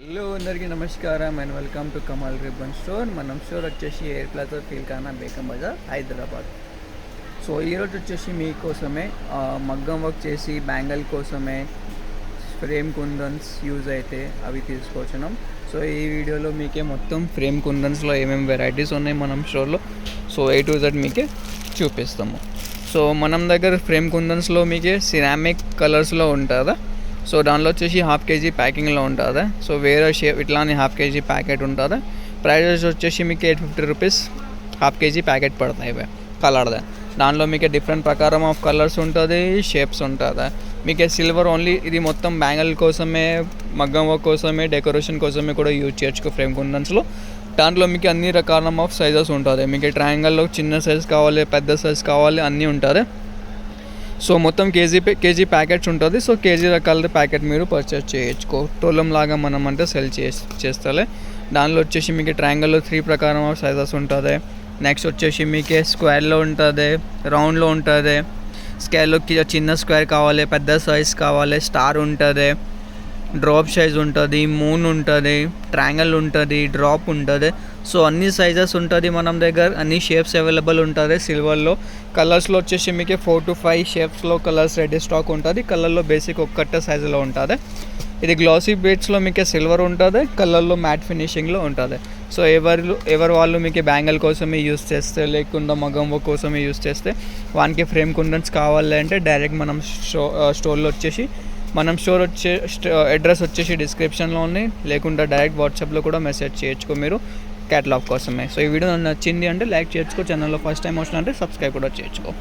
Hello అందరికీ నమస్కారం and welcome to Kamal ribbon store. మనం స్టోర్ వచ్చేసి air plaza Feelkhana Begum Bazar Hyderabad. So ఈరోజు వచ్చేసి మీకోసమే మగ్గం వర్క్ చేసి బ్యాంగిల్ కోసమే ఫ్రేమ్ కుందన్స్ యూజ్ అయితే అవి తీసుకొచ్చినాం. సో ఈ వీడియోలో మీకే మొత్తం ఫ్రేమ్ కుందన్స్లో ఏమేమి వెరైటీస్ ఉన్నాయి మనం స్టోర్లో, సో A to Z మీకే చూపిస్తాము. సో మనం దగ్గర ఫ్రేమ్ కుందన్స్లో మీకే సిరామిక్ కలర్స్లో ఉంటుందా, సో దానిలో వచ్చేసి ½ kg ప్యాకింగ్లో ఉంటుంది. సో వేరే షేప్ ఇట్లానే ½ kg ప్యాకెట్ ఉంటుంది. ప్రైజెస్ వచ్చేసి మీకు 850 రూపీస్ ½ kg ప్యాకెట్ పడతాయి కలర్దే. దానిలో మీకు డిఫరెంట్ ప్రకారం ఆఫ్ కలర్స్ ఉంటుంది, షేప్స్ ఉంటుంది. మీకు సిల్వర్ ఓన్లీ ఇది మొత్తం బ్యాంగిల్ కోసమే, మగ్గం వర్క్ కోసమే, డెకరేషన్ కోసమే కూడా యూజ్ చేయొచ్చు ఫ్రేమ్ కుందన్స్లో. దాంట్లో మీకు అన్ని రకాల ఆఫ్ సైజెస్ ఉంటుంది. మీకు ట్రయాంగిల్లో చిన్న సైజ్ కావాలి, పెద్ద సైజ్ కావాలి, అన్నీ ఉంటుంది. సో మొత్తం కేజీ ప్యాకెట్స్ ఉంటుంది. సో కేజీ రకాల ప్యాకెట్ మీరు పర్చేస్ చేయొచ్చు. టోలం లాగా మనం అంటే సెల్ చేస్తలే. దానిలో వచ్చేసి మీకు ట్రయాంగిల్లో 3 ప్రకారం ఆఫ్ సైజెస్ ఉంటుంది. నెక్స్ట్ వచ్చేసి మీకు స్క్వేర్లో ఉంటుంది, రౌండ్లో ఉంటుంది. స్క్వేర్లో చిన్న స్క్వేర్ కావాలి, పెద్ద సైజ్ కావాలి, స్టార్ ఉంటుంది, డ్రాప్ సైజ్ ఉంటుంది, మూన్ ఉంటుంది, ట్రయాంగిల్ ఉంటుంది, డ్రాప్ ఉంటుంది. సో అన్ని సైజెస్ ఉంటుంది మనం దగ్గర, అన్ని షేప్స్ అవైలబుల్ ఉంటుంది. సిల్వర్లో కలర్స్లో వచ్చేసి మీకు 4 to 5 షేప్స్లో కలర్స్ రెడీ స్టాక్ ఉంటుంది. కలర్లో బేసిక్ ఒక్కటే సైజులో ఉంటుంది. ఇది గ్లాసీ బీడ్స్లో మీకు సిల్వర్ ఉంటుంది, కలర్లో మ్యాట్ ఫినిషింగ్లో ఉంటుంది. సో ఎవరు వాళ్ళు మీకు బ్యాంగిల్ కోసమే యూస్ చేస్తే, లేకుండా మగ్గం వర్క్ కోసమే యూస్ చేస్తే, వానికి ఫ్రేమ్ కుందన్స్ కావాలి అంటే డైరెక్ట్ మనం స్టోర్లో వచ్చేసి మనం స్టోర్ అడ్రస్ వచ్చేసి డిస్క్రిప్షన్లో ఉంది, లేకుండా డైరెక్ట్ వాట్సాప్లో కూడా మెసేజ్ చేయొచ్చు మీరు క్యాటలాగ్ కోసమే. సో ఈ వీడియో నచ్చింది అంటే లైక్ చేయొచ్చు, ఛానల్లో ఫస్ట్ టైం వచ్చిన అంటే సబ్స్క్రైబ్ కూడా చేయొచ్చు.